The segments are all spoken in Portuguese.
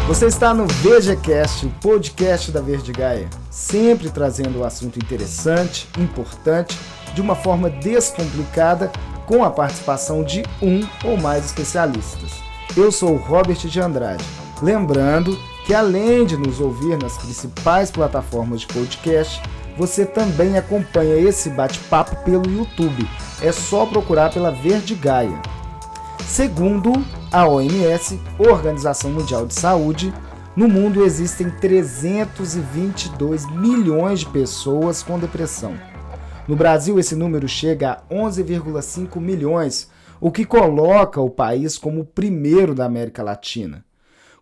Você está no VGCast, o podcast da Verde Gaia, sempre trazendo um assunto interessante, importante, de uma forma descomplicada, com a participação de um ou mais especialistas. Eu sou o Robert de Andrade, lembrando que além de nos ouvir nas principais plataformas de podcast, você também acompanha esse bate-papo pelo YouTube, é só procurar pela Verde Gaia. Segundo a OMS, Organização Mundial de Saúde, no mundo existem 322 milhões de pessoas com depressão. No Brasil, esse número chega a 11,5 milhões, o que coloca o país como o primeiro da América Latina.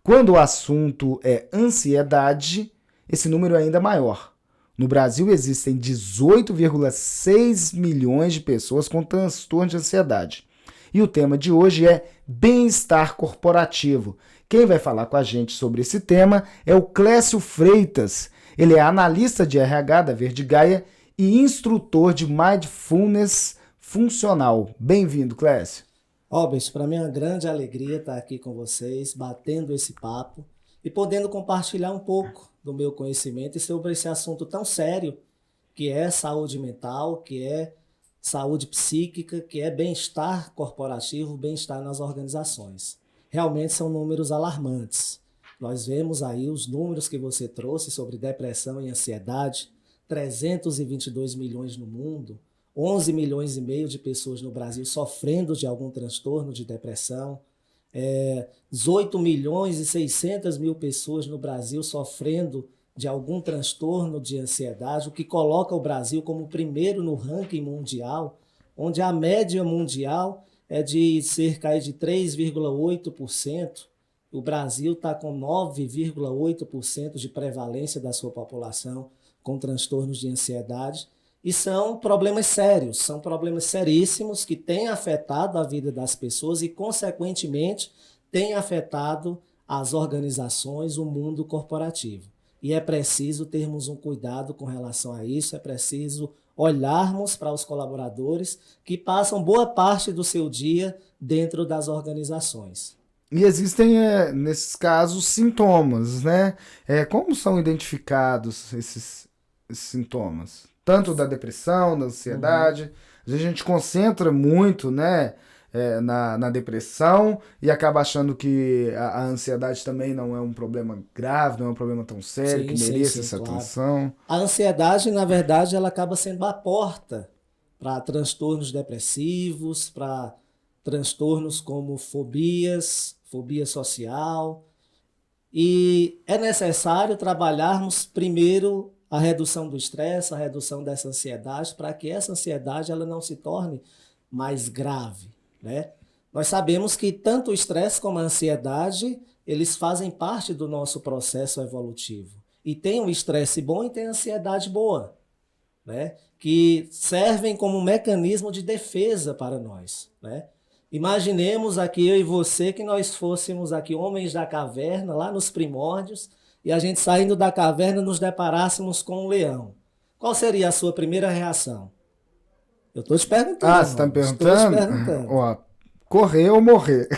Quando o assunto é ansiedade, esse número é ainda maior. No Brasil, existem 18,6 milhões de pessoas com transtorno de ansiedade. E o tema de hoje é bem-estar corporativo. Quem vai falar com a gente sobre esse tema é o Clécio Freitas. Ele é analista de RH da Verde Gaia e instrutor de Mindfulness Funcional. Bem-vindo, Clécio. Robert, para mim é uma grande alegria estar aqui com vocês, batendo esse papo e podendo compartilhar um pouco do meu conhecimento sobre esse assunto tão sério que é saúde mental, que é saúde psíquica, que é bem-estar corporativo, bem-estar nas organizações. Realmente são números alarmantes. Nós vemos aí os números que você trouxe sobre depressão e ansiedade, 322 milhões no mundo, 11 milhões e meio de pessoas no Brasil sofrendo de algum transtorno de depressão, 18 milhões e 600 mil pessoas no Brasil sofrendo de algum transtorno de ansiedade, o que coloca o Brasil como o primeiro no ranking mundial, onde a média mundial é de cerca de 3,8%. O Brasil está com 9,8% de prevalência da sua população com transtornos de ansiedade. E são problemas sérios, são problemas seríssimos que têm afetado a vida das pessoas e, consequentemente, têm afetado as organizações, o mundo corporativo. E é preciso termos um cuidado com relação a isso, é preciso olharmos para os colaboradores que passam boa parte do seu dia dentro das organizações. E existem, nesses casos, sintomas, né? Como são identificados esses sintomas? Tanto da depressão, da ansiedade. Às vezes a gente concentra muito, né, na depressão e acaba achando que a ansiedade também não é um problema grave, não é um problema tão sério, que mereça essa atenção. A ansiedade, na verdade, ela acaba sendo a porta para transtornos depressivos, para transtornos como fobia social. E é necessário trabalharmos primeiro a redução do estresse, a redução dessa ansiedade, para que essa ansiedade ela não se torne mais grave, né? Nós sabemos que tanto o estresse como a ansiedade, eles fazem parte do nosso processo evolutivo. E tem o estresse bom e tem a ansiedade boa, né? Que servem como mecanismo de defesa para nós, né? Imaginemos aqui eu e você que nós fôssemos aqui homens da caverna, lá nos primórdios, e a gente saindo da caverna nos deparássemos com um leão. Qual seria a sua primeira reação? Eu estou te perguntando. Ah, você está me perguntando? Ó, correr ou morrer?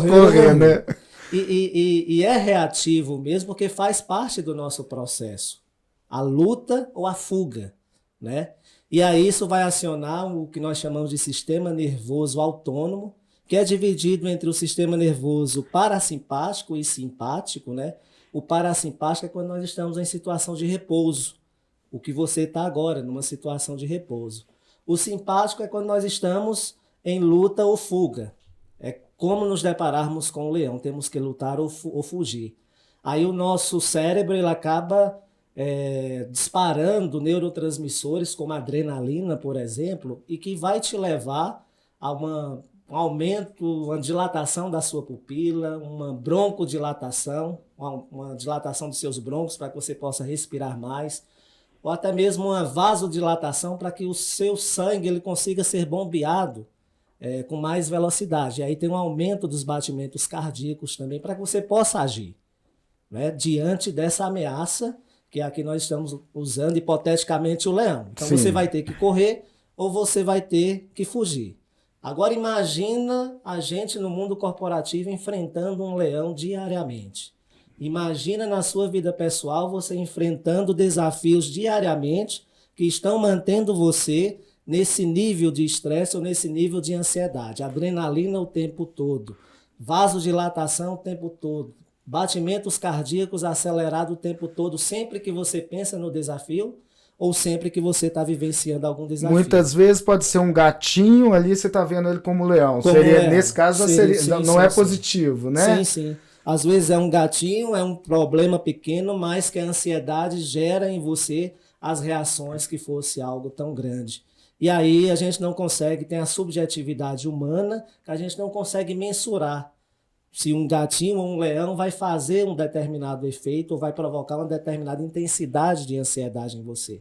Correr, né? E é reativo mesmo porque faz parte do nosso processo. A luta ou a fuga, né? E aí isso vai acionar o que nós chamamos de sistema nervoso autônomo, que é dividido entre o sistema nervoso parasimpático e simpático, né? O parasimpático é quando nós estamos em situação de repouso, o que você está agora, numa situação de repouso. O simpático é quando nós estamos em luta ou fuga. É como nos depararmos com o leão, temos que lutar ou fugir. Aí o nosso cérebro ele acaba disparando neurotransmissores como a adrenalina, por exemplo, e que vai te levar a um aumento, uma dilatação da sua pupila, uma broncodilatação, uma dilatação dos seus brônquios para que você possa respirar mais, ou até mesmo uma vasodilatação para que o seu sangue ele consiga ser bombeado com mais velocidade. E aí tem um aumento dos batimentos cardíacos também para que você possa agir, né, diante dessa ameaça que aqui nós estamos usando hipoteticamente o leão. Então Sim. Você vai ter que correr ou você vai ter que fugir. Agora imagina a gente no mundo corporativo enfrentando um leão diariamente. Imagina na sua vida pessoal você enfrentando desafios diariamente que estão mantendo você nesse nível de estresse ou nesse nível de ansiedade. Adrenalina o tempo todo, vasodilatação o tempo todo, batimentos cardíacos acelerados o tempo todo, sempre que você pensa no desafio ou sempre que você está vivenciando algum desafio. Muitas vezes pode ser um gatinho ali, você está vendo ele como leão. Como seria, leão. Nesse caso, Sim, não é positivo, né? Sim, sim. Às vezes é um gatinho, é um problema pequeno, mas que a ansiedade gera em você as reações que fosse algo tão grande. E aí a gente não consegue, tem a subjetividade humana, que a gente não consegue mensurar se um gatinho ou um leão vai fazer um determinado efeito ou vai provocar uma determinada intensidade de ansiedade em você.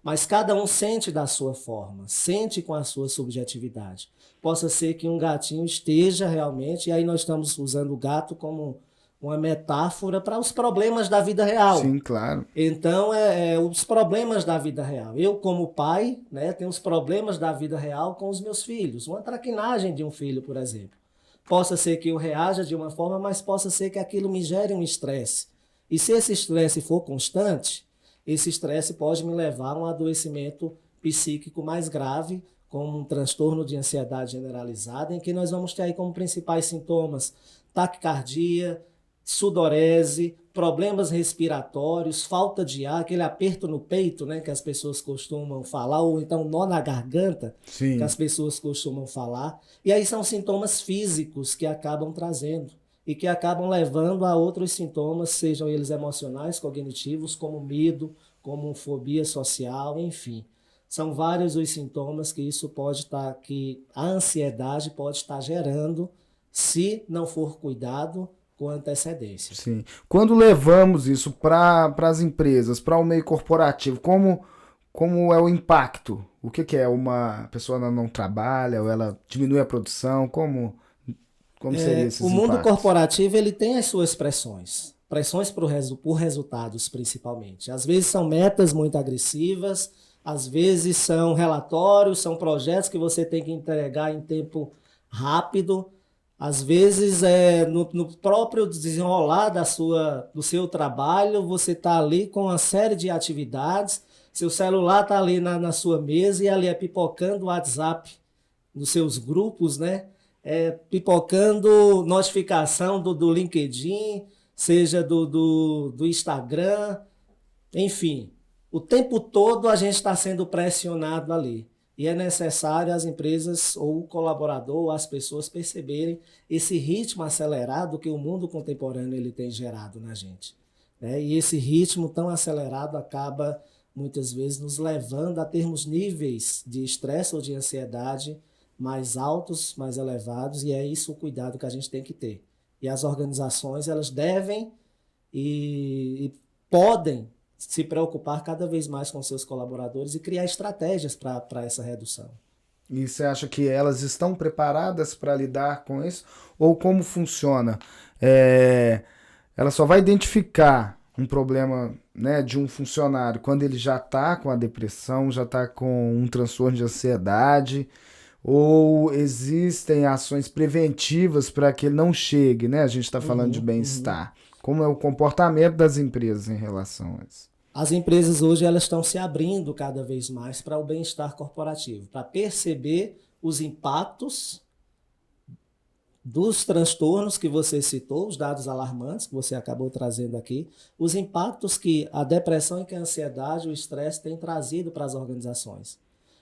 Mas cada um sente da sua forma, sente com a sua subjetividade. Possa ser que um gatinho esteja realmente, e aí nós estamos usando o gato como uma metáfora para os problemas da vida real. Sim, claro. Então, os problemas da vida real. Eu, como pai, né, tenho os problemas da vida real com os meus filhos. Uma traquinagem de um filho, por exemplo. Possa ser que eu reaja de uma forma, mas possa ser que aquilo me gere um estresse. E se esse estresse for constante, esse estresse pode me levar a um adoecimento psíquico mais grave, como um transtorno de ansiedade generalizada, em que nós vamos ter aí como principais sintomas taquicardia, sudorese, problemas respiratórios, falta de ar, aquele aperto no peito, né, que as pessoas costumam falar, ou então nó na garganta, Sim. que as pessoas costumam falar. E aí são sintomas físicos que acabam trazendo e que acabam levando a outros sintomas, sejam eles emocionais, cognitivos, como medo, como fobia social, enfim. São vários os sintomas que isso pode estar, que a ansiedade pode estar gerando se não for cuidado com antecedência. Sim. Quando levamos isso para as empresas, para o meio corporativo, como é o impacto? O que é? Uma pessoa não trabalha ou ela diminui a produção? Como seria esses O mundo impactos? corporativo ele tem as suas pressões por resultados principalmente. Às vezes são metas muito agressivas, às vezes são relatórios, são projetos que você tem que entregar em tempo rápido. Às vezes, no próprio desenrolar do seu trabalho, você está ali com uma série de atividades, seu celular está ali na sua mesa e ali é pipocando o WhatsApp nos seus grupos, né? Pipocando notificação do LinkedIn, seja do Instagram, enfim. O tempo todo a gente está sendo pressionado ali. E é necessário as empresas ou o colaborador ou as pessoas perceberem esse ritmo acelerado que o mundo contemporâneo ele tem gerado na gente. Né? E esse ritmo tão acelerado acaba muitas vezes nos levando a termos níveis de estresse ou de ansiedade mais altos, mais elevados, e é isso o cuidado que a gente tem que ter. E as organizações elas devem e podem se preocupar cada vez mais com seus colaboradores e criar estratégias para essa redução. E você acha que elas estão preparadas para lidar com isso? Ou como funciona? Ela só vai identificar um problema, né, de um funcionário quando ele já está com a depressão, já está com um transtorno de ansiedade, ou existem ações preventivas para que ele não chegue, né? A gente está falando de bem-estar. Como é o comportamento das empresas em relação a isso? As empresas hoje elas estão se abrindo cada vez mais para o bem-estar corporativo, para perceber os impactos dos transtornos que você citou, os dados alarmantes que você acabou trazendo aqui, os impactos que a depressão e que a ansiedade, o estresse têm trazido para as organizações.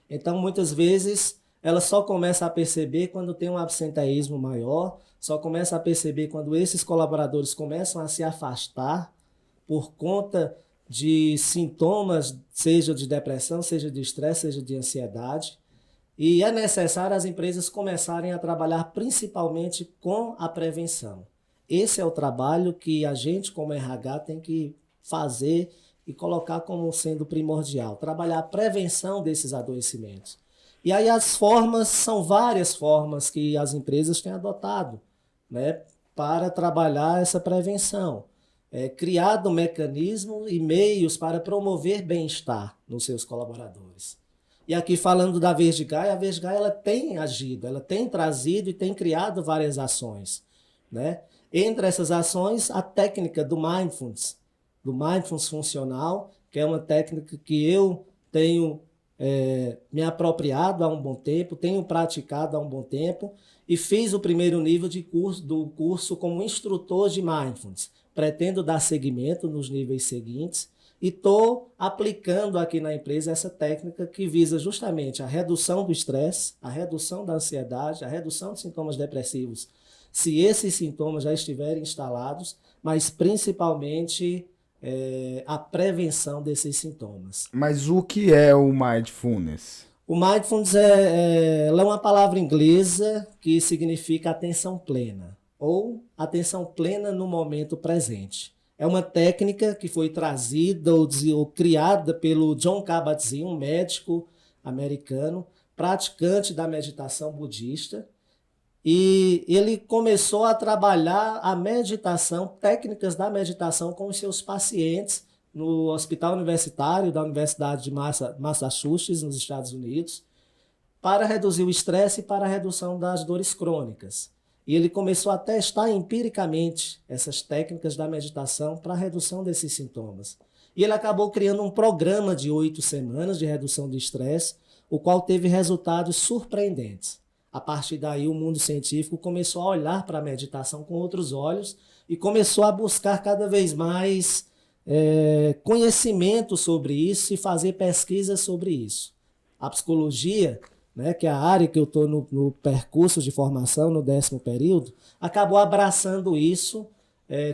Então, muitas vezes, ela só começa a perceber quando tem um absenteísmo maior, só começa a perceber quando esses colaboradores começam a se afastar por conta de sintomas, seja de depressão, seja de estresse, seja de ansiedade. E é necessário as empresas começarem a trabalhar principalmente com a prevenção. Esse é o trabalho que a gente, como RH, tem que fazer e colocar como sendo primordial. Trabalhar a prevenção desses adoecimentos. E aí as formas, são várias formas que as empresas têm adotado, né, para trabalhar essa prevenção. Criado mecanismos e meios para promover bem-estar nos seus colaboradores. E aqui falando da Verde Gaia, a Verde Gaia ela tem agido, ela tem trazido e tem criado várias ações. né? Entre essas ações, a técnica do Mindfulness funcional, que é uma técnica que eu tenho me apropriado há um bom tempo, tenho praticado há um bom tempo e fiz o primeiro nível do curso como instrutor de Mindfulness. Pretendo dar seguimento nos níveis seguintes e estou aplicando aqui na empresa essa técnica que visa justamente a redução do estresse, a redução da ansiedade, a redução de sintomas depressivos, se esses sintomas já estiverem instalados, mas principalmente a prevenção desses sintomas. Mas o que é o Mindfulness? O Mindfulness é uma palavra inglesa que significa atenção plena, ou atenção plena no momento presente. É uma técnica que foi trazida ou criada pelo Jon Kabat-Zinn, um médico americano, praticante da meditação budista, e ele começou a trabalhar a meditação, técnicas da meditação com os seus pacientes no Hospital Universitário da Universidade de Massachusetts, nos Estados Unidos, para reduzir o estresse e para a redução das dores crônicas. E ele começou a testar empiricamente essas técnicas da meditação para a redução desses sintomas. E ele acabou criando um programa de 8 semanas de redução do estresse, o qual teve resultados surpreendentes. A partir daí, o mundo científico começou a olhar para a meditação com outros olhos e começou a buscar cada vez mais conhecimento sobre isso e fazer pesquisas sobre isso. A psicologia, né, que é a área que eu estou no percurso de formação, no 10º período, acabou abraçando isso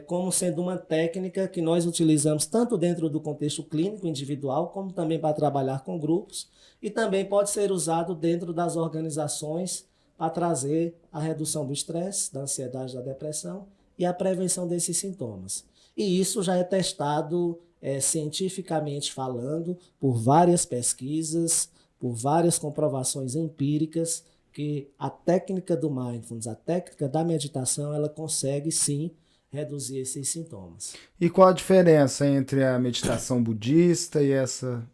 como sendo uma técnica que nós utilizamos tanto dentro do contexto clínico individual, como também para trabalhar com grupos, e também pode ser usado dentro das organizações para trazer a redução do estresse, da ansiedade, da depressão e a prevenção desses sintomas. E isso já é testado cientificamente falando, por várias pesquisas, por várias comprovações empíricas, que a técnica do Mindfulness, a técnica da meditação, ela consegue sim reduzir esses sintomas. E qual a diferença entre a meditação budista e essa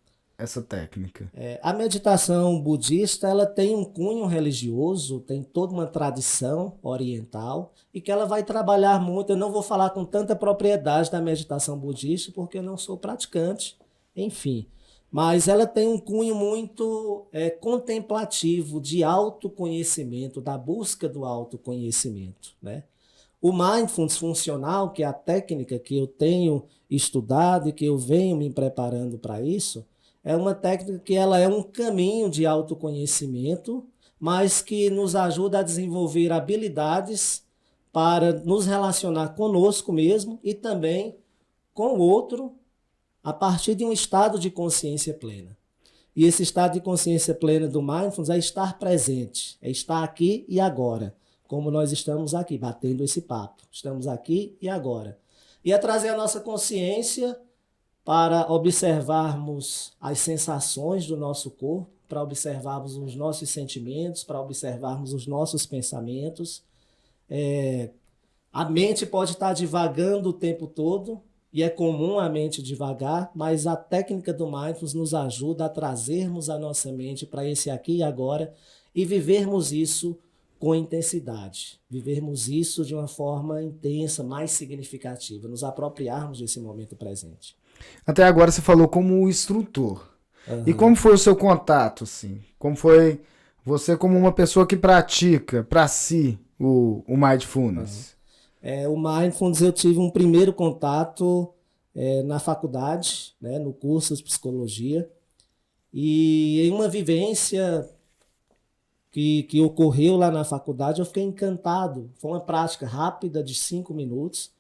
técnica? A meditação budista, ela tem um cunho religioso, tem toda uma tradição oriental e que ela vai trabalhar muito. Eu não vou falar com tanta propriedade da meditação budista porque eu não sou praticante, enfim. Mas ela tem um cunho muito contemplativo, de autoconhecimento, da busca do autoconhecimento, né? O Mindfulness funcional, que é a técnica que eu tenho estudado e que eu venho me preparando para isso, é uma técnica que ela é um caminho de autoconhecimento, mas que nos ajuda a desenvolver habilidades para nos relacionar conosco mesmo e também com o outro a partir de um estado de consciência plena. E esse estado de consciência plena do Mindfulness é estar presente, é estar aqui e agora, como nós estamos aqui, batendo esse papo. Estamos aqui e agora. E é trazer a nossa consciência para observarmos as sensações do nosso corpo, para observarmos os nossos sentimentos, para observarmos os nossos pensamentos. A mente pode estar divagando o tempo todo, e é comum a mente divagar, mas a técnica do Mindfulness nos ajuda a trazermos a nossa mente para esse aqui e agora e vivermos isso com intensidade, vivermos isso de uma forma intensa, mais significativa, nos apropriarmos desse momento presente. Até agora você falou como instrutor. Uhum. E como foi o seu contato, assim? Como foi você como uma pessoa que pratica para si o Mindfulness? O Mindfulness eu tive um primeiro contato na faculdade, né, no curso de psicologia, e em uma vivência que ocorreu lá na faculdade, eu fiquei encantado. Foi uma prática rápida de 5 minutos.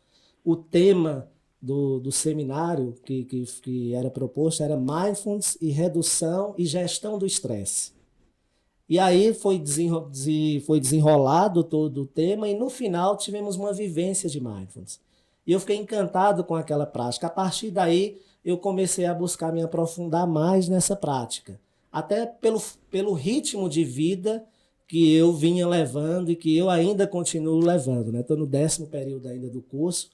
O tema do seminário que era proposto era Mindfulness e redução e gestão do estresse. E aí foi desenrolado todo o tema e no final tivemos uma vivência de Mindfulness. E eu fiquei encantado com aquela prática. A partir daí eu comecei a buscar me aprofundar mais nessa prática. Até pelo ritmo de vida que eu vinha levando e que eu ainda continuo levando, né? Estou no 10º período ainda do curso,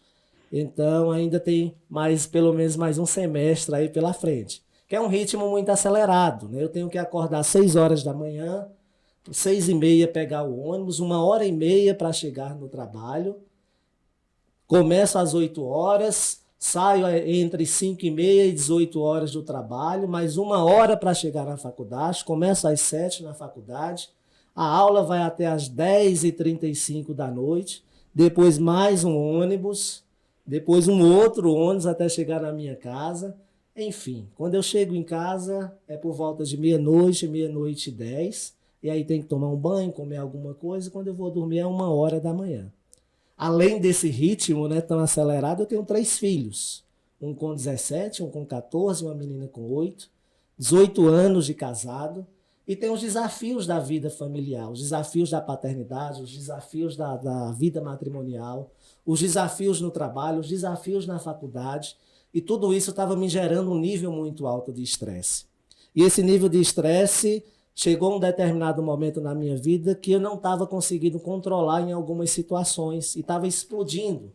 então ainda tem pelo menos mais um semestre aí pela frente, que é um ritmo muito acelerado, né? Eu tenho que acordar às 6 horas da manhã, 6h30 pegar o ônibus, 1h30 para chegar no trabalho, Começo às 8 horas, saio entre 5h30 e 18 horas do trabalho, mais 1 hora para chegar na faculdade, começo às 7 na faculdade, a aula vai até às 10h35 da noite, depois mais um ônibus, depois um outro ônibus até chegar na minha casa. Enfim, quando eu chego em casa é por volta de meia-noite, meia-noite e 10, e aí tem que tomar um banho, comer alguma coisa, quando eu vou dormir é 1 hora da manhã. Além desse ritmo, né, tão acelerado, eu tenho 3 filhos. Um com 17, um com 14, uma menina com 8, 18 anos de casado. E tem os desafios da vida familiar, os desafios da paternidade, os desafios da vida matrimonial, os desafios no trabalho, os desafios na faculdade. E tudo isso estava me gerando um nível muito alto de estresse. E esse nível de estresse chegou a um determinado momento na minha vida que eu não estava conseguindo controlar em algumas situações e estava explodindo.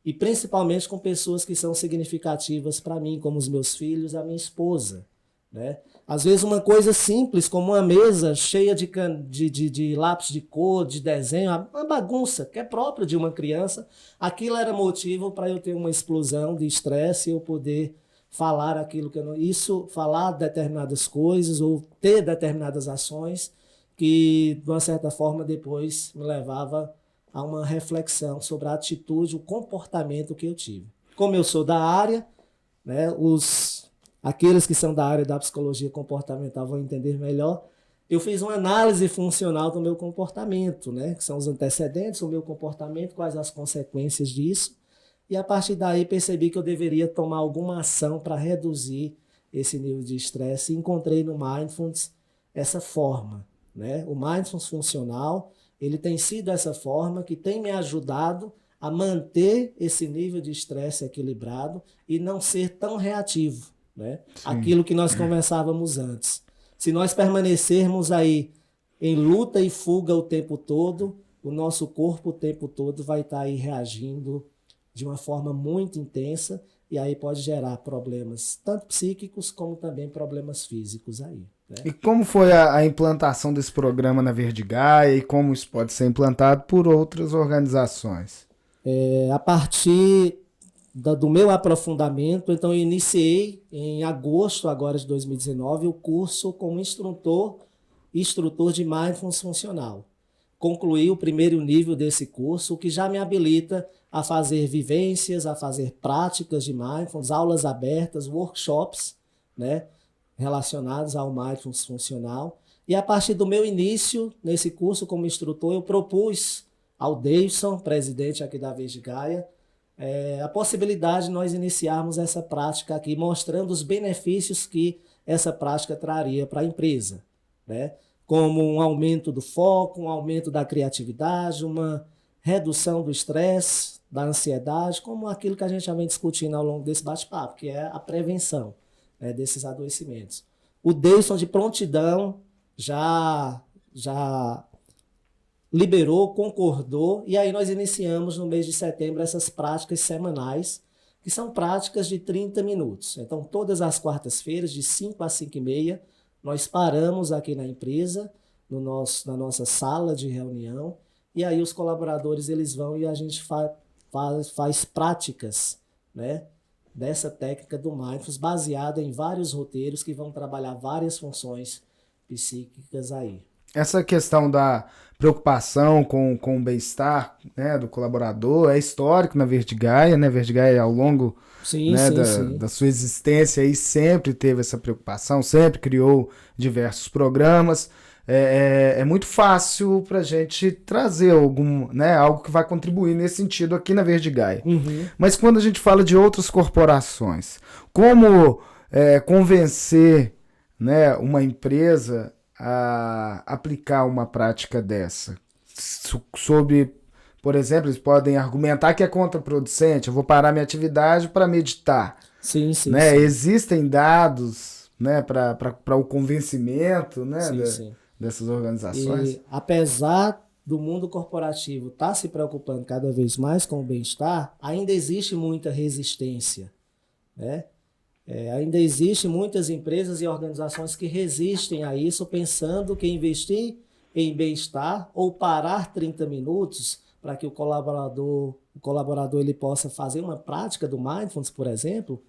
E principalmente com pessoas que são significativas para mim, como os meus filhos, a minha esposa, né? Às vezes uma coisa simples, como uma mesa cheia de lápis de cor, de desenho, uma bagunça que é própria de uma criança, aquilo era motivo para eu ter uma explosão de estresse e eu poder falar aquilo que eu não... Isso, falar determinadas coisas ou ter determinadas ações que, de uma certa forma, depois me levava a uma reflexão sobre a atitude, o comportamento que eu tive. Como eu sou da área, né, aqueles que são da área da psicologia comportamental vão entender melhor, eu fiz uma análise funcional do meu comportamento, né, que são os antecedentes, o meu comportamento, quais as consequências disso, e a partir daí percebi que eu deveria tomar alguma ação para reduzir esse nível de estresse e encontrei no Mindfulness essa forma, né? O Mindfulness funcional, ele tem sido essa forma que tem me ajudado a manter esse nível de estresse equilibrado e não ser tão reativo, né? Aquilo que nós conversávamos antes. Se nós permanecermos aí em luta e fuga o tempo todo, o nosso corpo o tempo todo vai estar aí reagindo de uma forma muito intensa e aí pode gerar problemas tanto psíquicos como também problemas físicos aí, né? E como foi a implantação desse programa na Verdigaia e como isso pode ser implantado por outras organizações? A partir do meu aprofundamento, então eu iniciei em agosto agora de 2019 o curso como instrutor de Mindfulness Funcional. Concluí o primeiro nível desse curso, o que já me habilita a fazer vivências, a fazer práticas de Mindfulness, aulas abertas, workshops, né, relacionados ao Mindfulness Funcional. E a partir do meu início nesse curso como instrutor, eu propus ao Davidson, presidente aqui da Verdigaia, a possibilidade de nós iniciarmos essa prática aqui, mostrando os benefícios que essa prática traria para a empresa, né? Como um aumento do foco, um aumento da criatividade, uma redução do estresse, da ansiedade, como aquilo que a gente já vem discutindo ao longo desse bate-papo, que é a prevenção, né, desses adoecimentos. O Davidson, de prontidão, já liberou, concordou, e aí nós iniciamos no mês de setembro essas práticas semanais, que são práticas de 30 minutos. Então, todas as quartas-feiras, de 5 a 5h30, nós paramos aqui na empresa, na nossa sala de reunião, e aí os colaboradores eles vão e a gente faz práticas, né, dessa técnica do Mindfulness, baseada em vários roteiros que vão trabalhar várias funções psíquicas aí. Essa questão da preocupação com o bem-estar, né, do colaborador é histórico na Verdigaia, né? Verdigaia ao longo da sua existência aí sempre teve essa preocupação, sempre criou diversos programas. É muito fácil para a gente trazer algo que vai contribuir nesse sentido aqui na Verdigaia. Uhum. Mas quando a gente fala de outras corporações, como convencer, né, uma empresa a aplicar uma prática dessa? Sobre, por exemplo, eles podem argumentar que é contraproducente, eu vou parar minha atividade para meditar. Sim. Existem dados, né, para o convencimento, né, dessas organizações? E apesar do mundo corporativo estar se preocupando cada vez mais com o bem-estar, ainda existe muita resistência, né? Ainda existem muitas empresas e organizações que resistem a isso, pensando que investir em bem-estar ou parar 30 minutos para que o colaborador o colaborador ele possa fazer uma prática do Mindfulness, por exemplo,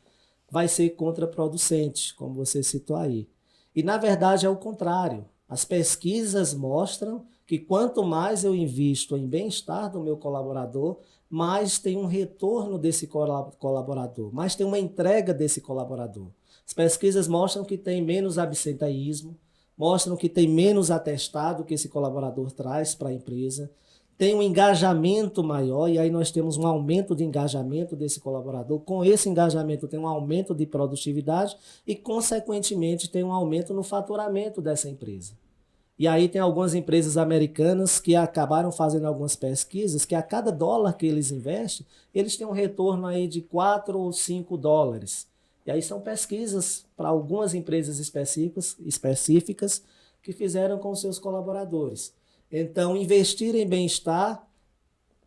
vai ser contraproducente, como você citou aí. E, na verdade, é o contrário. As pesquisas mostram que quanto mais eu invisto em bem-estar do meu colaborador, mais tem um retorno desse colaborador, mais tem uma entrega desse colaborador. As pesquisas mostram que tem menos absenteísmo, mostram que tem menos atestado que esse colaborador traz para a empresa, tem um engajamento maior, e aí nós temos um aumento de engajamento desse colaborador. Com esse engajamento tem um aumento de produtividade e, consequentemente, tem um aumento no faturamento dessa empresa. E aí tem algumas empresas americanas que acabaram fazendo algumas pesquisas que a cada dólar que eles investem, eles têm um retorno aí de 4 ou 5 dólares. E aí são pesquisas para algumas empresas específicas que fizeram com seus colaboradores. Então, investir em bem-estar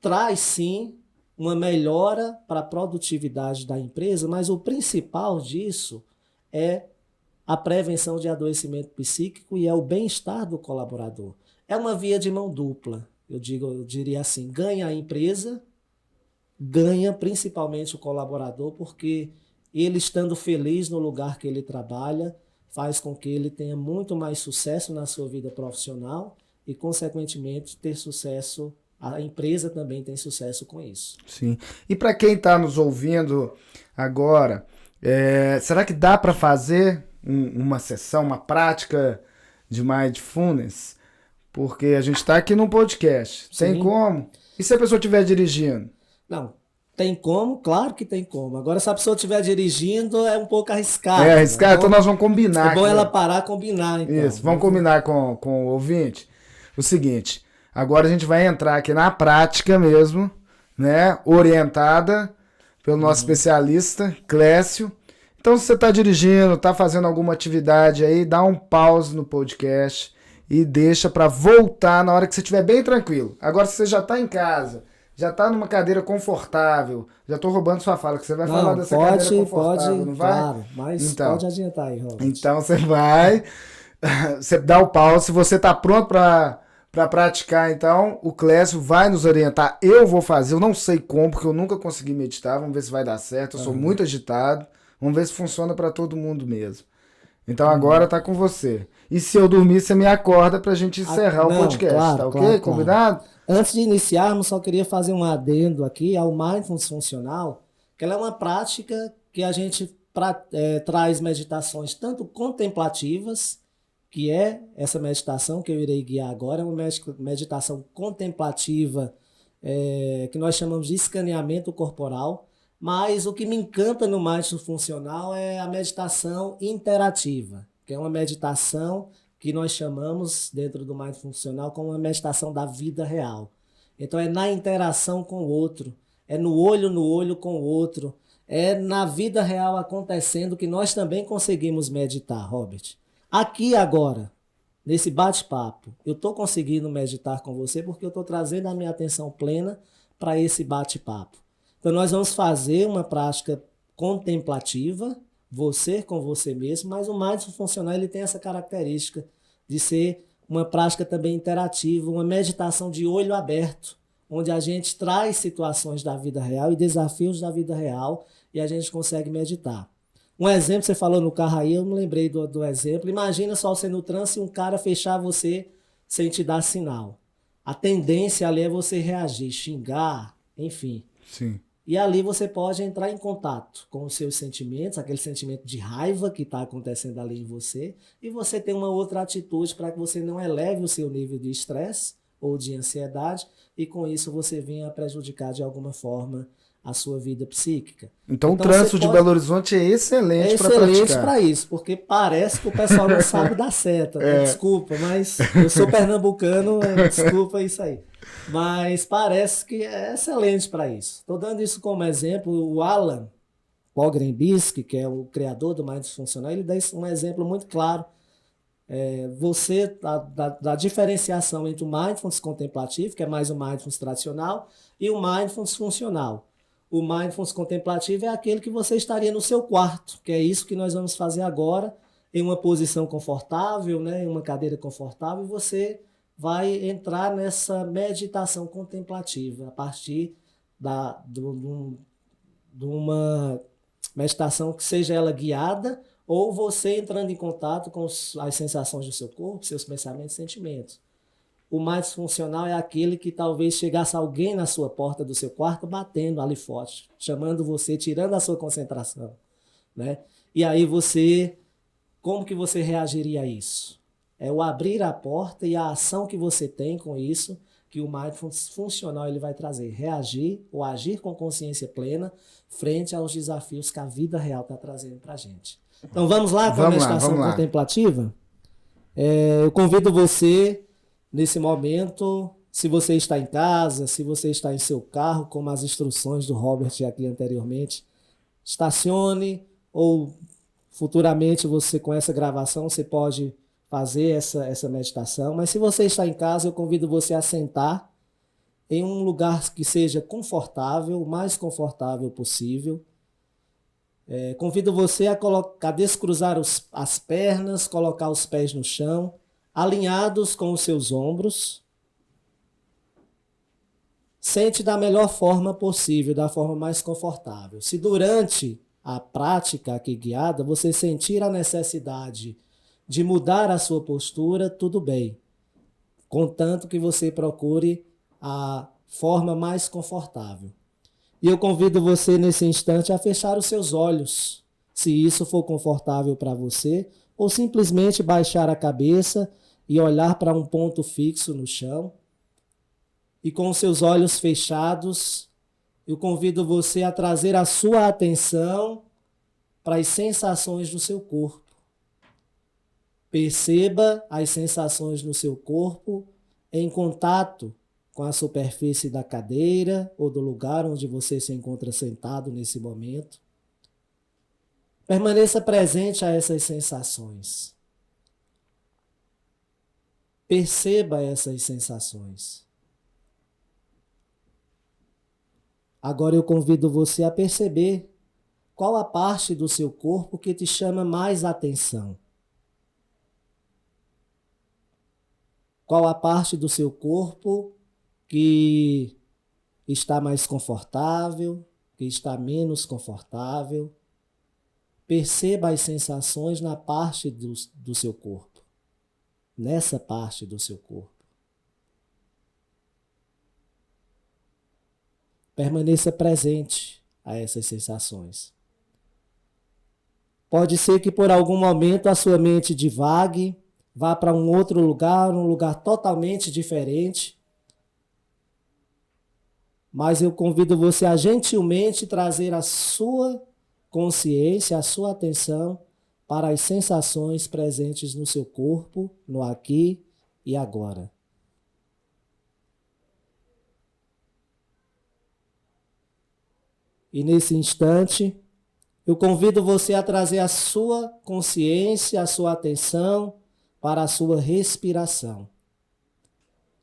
traz, sim, uma melhora para a produtividade da empresa, mas o principal disso é a prevenção de adoecimento psíquico e é o bem-estar do colaborador. É uma via de mão dupla, eu diria assim, ganha a empresa, ganha principalmente o colaborador, porque ele estando feliz no lugar que ele trabalha, faz com que ele tenha muito mais sucesso na sua vida profissional e, consequentemente, ter sucesso, a empresa também tem sucesso com isso. Sim. E para quem está nos ouvindo agora, será que dá para fazer uma sessão, uma prática de Mindfulness? Porque a gente está aqui num podcast. Sim. Tem como? E se a pessoa estiver dirigindo? Não, tem como? Claro que tem como. Agora, se a pessoa estiver dirigindo, é um pouco arriscado. É arriscado, então nós vamos combinar. É bom ela parar, combinar, então. Isso, vamos combinar com o ouvinte. O seguinte, agora a gente vai entrar aqui na prática mesmo, né? Orientada pelo nosso especialista, Clécio. Então, se você está dirigindo, está fazendo alguma atividade aí, dá um pause no podcast e deixa para voltar na hora que você estiver bem tranquilo. Agora, se você já está em casa, já está numa cadeira confortável, já estou roubando sua fala, que você vai falar dessa cadeira confortável, não vai? Claro, mas então, pode adiantar aí, Robert. Então, você dá o pause, se você está pronto para praticar, então, o Clécio vai nos orientar. Eu vou fazer, eu não sei como, porque eu nunca consegui meditar, vamos ver se vai dar certo, eu sou muito agitado, vamos ver se funciona para todo mundo mesmo. Então agora tá com você. E se eu dormir, você me acorda pra gente encerrar o podcast, claro, tá ok? Claro, combinado? Claro. Antes de iniciarmos, só queria fazer um adendo aqui ao Mindfulness Funcional, que ela é uma prática que a gente traz meditações tanto contemplativas, que é essa meditação que eu irei guiar agora, é uma meditação contemplativa que nós chamamos de escaneamento corporal, mas o que me encanta no Mindfulness Funcional é a meditação interativa, que é uma meditação que nós chamamos dentro do Mindfulness Funcional como uma meditação da vida real. Então é na interação com o outro, é no olho com o outro, é na vida real acontecendo que nós também conseguimos meditar, Robert. Aqui agora, nesse bate-papo, eu estou conseguindo meditar com você porque eu estou trazendo a minha atenção plena para esse bate-papo. Então nós vamos fazer uma prática contemplativa, você com você mesmo, mas o Mindfulness Funcional ele tem essa característica de ser uma prática também interativa, uma meditação de olho aberto, onde a gente traz situações da vida real e desafios da vida real e a gente consegue meditar. Um exemplo, você falou no carro aí, eu me lembrei do exemplo. Imagina só você no trânsito e um cara fechar você sem te dar sinal. A tendência ali é você reagir, xingar, enfim. Sim. E ali você pode entrar em contato com os seus sentimentos, aquele sentimento de raiva que está acontecendo ali em você, e você tem uma outra atitude para que você não eleve o seu nível de estresse ou de ansiedade, e com isso você venha prejudicar de alguma forma a sua vida psíquica. Então o trânsito de Belo Horizonte é excelente para praticar. É excelente para isso, porque parece que o pessoal não sabe dar seta. Né? Desculpa, mas eu sou pernambucano, desculpa isso aí. Mas parece que é excelente para isso. Estou dando isso como exemplo. O Alan Pogrebnski, que é o criador do Mindfulness Funcional, ele dá um exemplo muito claro. Da diferenciação entre o Mindfulness contemplativo, que é mais o Mindfulness tradicional, e o Mindfulness funcional. O Mindfulness contemplativo é aquele que você estaria no seu quarto, que é isso que nós vamos fazer agora, em uma posição confortável, né, em uma cadeira confortável, e você vai entrar nessa meditação contemplativa a partir de uma meditação que seja ela guiada, ou você entrando em contato com as sensações do seu corpo, seus pensamentos e sentimentos. O mais funcional é aquele que talvez chegasse alguém na sua porta do seu quarto batendo ali forte, chamando você, tirando a sua concentração, né? E aí como que você reagiria a isso? É o abrir a porta e a ação que você tem com isso que o mindfulness funcional ele vai trazer. Reagir ou agir com consciência plena frente aos desafios que a vida real está trazendo para a gente. Então vamos lá com a meditação contemplativa? Eu convido você, nesse momento, se você está em casa, se você está em seu carro, como as instruções do Robert aqui anteriormente, estacione, ou futuramente você com essa gravação você pode fazer essa meditação. Mas se você está em casa, eu convido você a sentar em um lugar que seja confortável, o mais confortável possível. Convido você a descruzar as pernas, colocar os pés no chão, alinhados com os seus ombros. Sente da melhor forma possível, da forma mais confortável. Se durante a prática aqui guiada você sentir a necessidade de mudar a sua postura, tudo bem. Contanto que você procure a forma mais confortável. E eu convido você nesse instante a fechar os seus olhos, se isso for confortável para você, ou simplesmente baixar a cabeça e olhar para um ponto fixo no chão. E com os seus olhos fechados, eu convido você a trazer a sua atenção para as sensações do seu corpo. Perceba as sensações no seu corpo em contato com a superfície da cadeira ou do lugar onde você se encontra sentado nesse momento. Permaneça presente a essas sensações. Perceba essas sensações. Agora eu convido você a perceber qual a parte do seu corpo que te chama mais atenção. Qual a parte do seu corpo que está mais confortável, que está menos confortável. Perceba as sensações na parte do seu corpo, nessa parte do seu corpo. Permaneça presente a essas sensações. Pode ser que por algum momento a sua mente divague, vá para um outro lugar, um lugar totalmente diferente. Mas eu convido você a gentilmente trazer a sua consciência, a sua atenção para as sensações presentes no seu corpo, no aqui e agora. E nesse instante, eu convido você a trazer a sua consciência, a sua atenção para a sua respiração.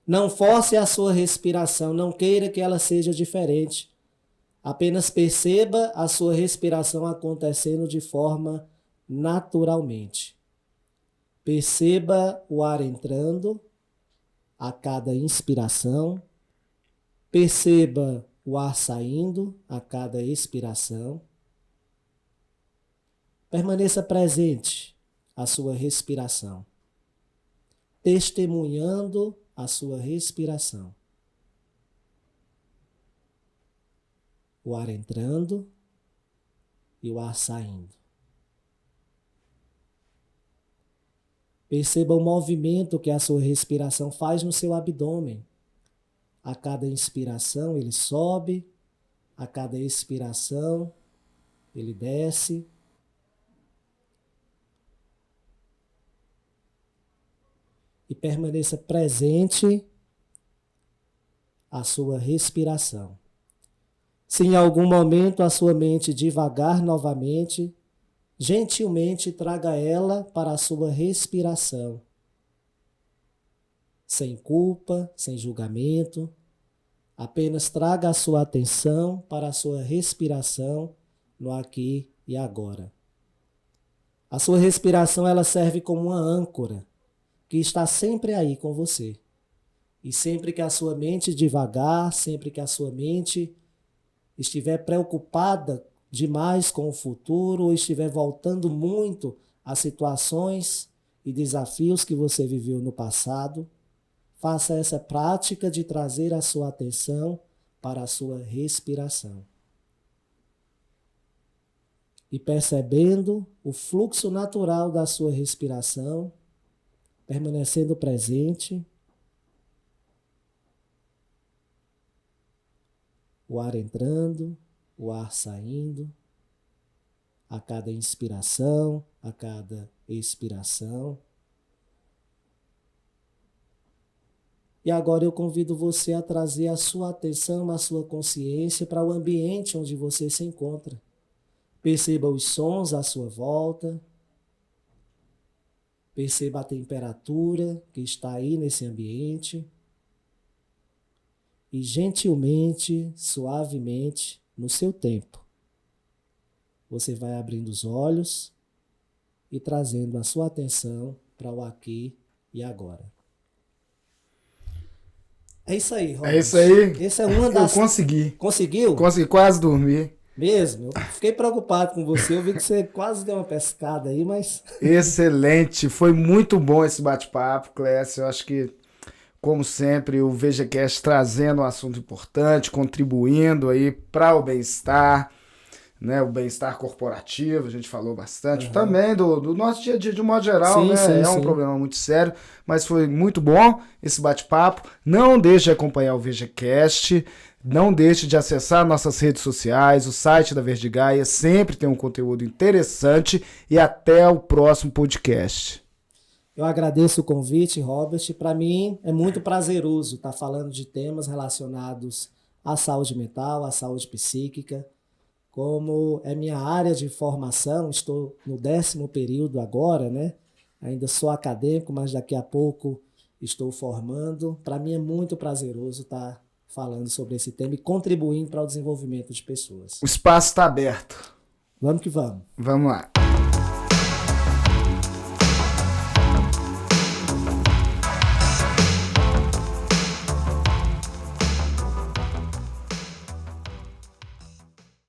Não force a sua respiração, não queira que ela seja diferente. Apenas perceba a sua respiração acontecendo de forma naturalmente. Perceba o ar entrando a cada inspiração. Perceba o ar saindo a cada expiração. Permaneça presente a sua respiração, testemunhando a sua respiração. O ar entrando e o ar saindo. Perceba o movimento que a sua respiração faz no seu abdômen. A cada inspiração ele sobe, a cada expiração ele desce. E permaneça presente a sua respiração. Se em algum momento a sua mente divagar novamente, gentilmente traga ela para a sua respiração. Sem culpa, sem julgamento, apenas traga a sua atenção para a sua respiração no aqui e agora. A sua respiração ela serve como uma âncora que está sempre aí com você. E sempre que a sua mente divagar, sempre que a sua mente estiver preocupada demais com o futuro ou estiver voltando muito a situações e desafios que você viveu no passado, faça essa prática de trazer a sua atenção para a sua respiração. E percebendo o fluxo natural da sua respiração, permanecendo presente, o ar entrando, o ar saindo, a cada inspiração, a cada expiração. E agora eu convido você a trazer a sua atenção, a sua consciência para o ambiente onde você se encontra. Perceba os sons à sua volta. Perceba a temperatura que está aí nesse ambiente. E gentilmente, suavemente, no seu tempo, você vai abrindo os olhos e trazendo a sua atenção para o aqui e agora. É isso aí, Robert. É isso aí. Essa é uma das... Eu consegui. Conseguiu? Consegui quase dormir. Mesmo? Eu fiquei preocupado com você. Eu vi que você quase deu uma pescada aí, mas... Excelente. Foi muito bom esse bate-papo, Clécio. Eu acho que, como sempre, o VGCast trazendo um assunto importante, contribuindo aí para o bem-estar, né? O bem-estar corporativo, a gente falou bastante. Também do nosso dia a dia de um modo geral, Sim, né? sim, É um problema muito sério, mas foi muito bom esse bate-papo. Não deixe de acompanhar o VGCast, não deixe de acessar nossas redes sociais, o site da Verde Gaia, sempre tem um conteúdo interessante e até o próximo podcast. Eu agradeço o convite, Robert. Para mim é muito prazeroso estar falando de temas relacionados à saúde mental, à saúde psíquica. Como é minha área de formação, estou no 10º período agora, né? Ainda sou acadêmico, mas daqui a pouco estou formando. Para mim é muito prazeroso estar falando sobre esse tema e contribuindo para o desenvolvimento de pessoas. O espaço está aberto. Vamos que vamos. Vamos lá.